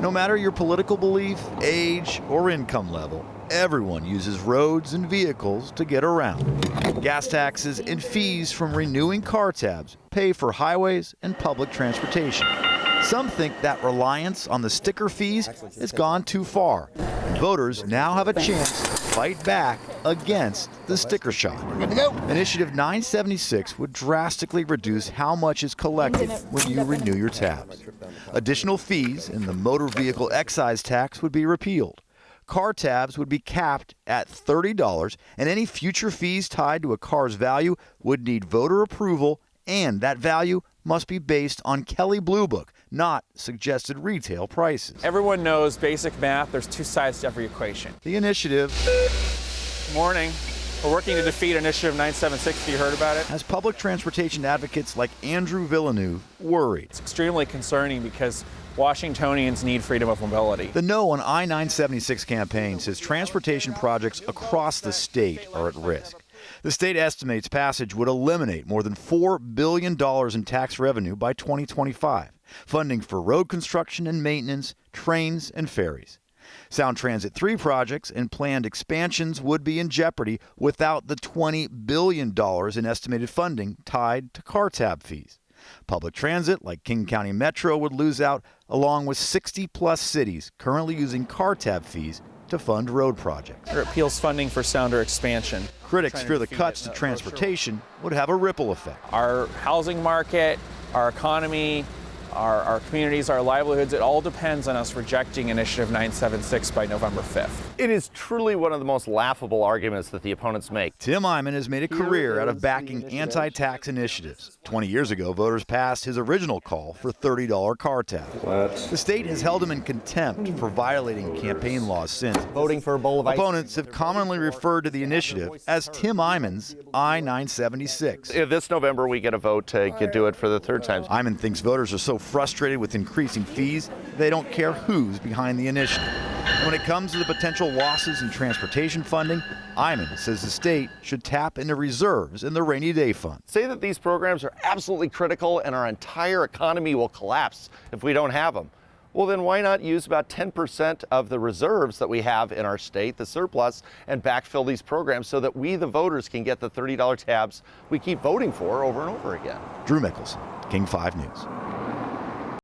No matter your political belief, age, or income level, everyone uses roads and vehicles to get around. Gas taxes and fees from renewing car tabs pay for highways and public transportation. Some think that reliance on the sticker fees has gone too far. Voters now have a chance to fight back against the sticker shock. Initiative 976 would drastically reduce how much is collected when you renew your tabs. Additional fees and the motor vehicle excise tax would be repealed. Car tabs would be capped at $30, and any future fees tied to a car's value would need voter approval, and that value must be based on Kelley Blue Book, not suggested retail prices. Everyone knows basic math. There's two sides to every equation. The initiative, Morning. We're working to defeat Initiative 976. Have you heard about it? has public transportation advocates like Andrew Villeneuve worried. It's extremely concerning because Washingtonians need freedom of mobility. The No on I-976 campaign says transportation projects across the state are at risk. The state estimates passage would eliminate more than $4 billion in tax revenue by 2025, funding for road construction and maintenance, trains, and ferries. Sound Transit 3 projects and planned expansions would be in jeopardy without the $20 billion in estimated funding tied to car tab fees. Public transit, like King County Metro, would lose out, along with 60-plus cities currently using car tab fees to fund road projects. It repeals funding for Sounder expansion. Critics fear the cuts to transportation would have a ripple effect. Our housing market, our economy, our communities, our livelihoods, it all depends on us rejecting Initiative 976 by November 5th. It is truly one of the most laughable arguments that the opponents make. Tim Eyman has made a career out of backing anti-tax initiatives. 20 years ago, voters passed his original call for $30 car tabs. The state has held him in contempt for violating campaign laws since. Voting for a bowl of ice. Opponents have commonly referred to the initiative as Tim Eyman's I-976. This November, we get a vote to do it for the third time. Eyman thinks voters are so frustrated with increasing fees, they don't care who's behind the initiative. And when it comes to the potential losses in transportation funding, Eyman says the state should tap into reserves in the rainy day fund. Say that these programs are absolutely critical and our entire economy will collapse if we don't have them. Well, then why not use about 10% of the reserves that we have in our state, the surplus, and backfill these programs so that we, the voters, can get the $30 tabs we keep voting for over and over again. Drew Mickelson, King 5 News.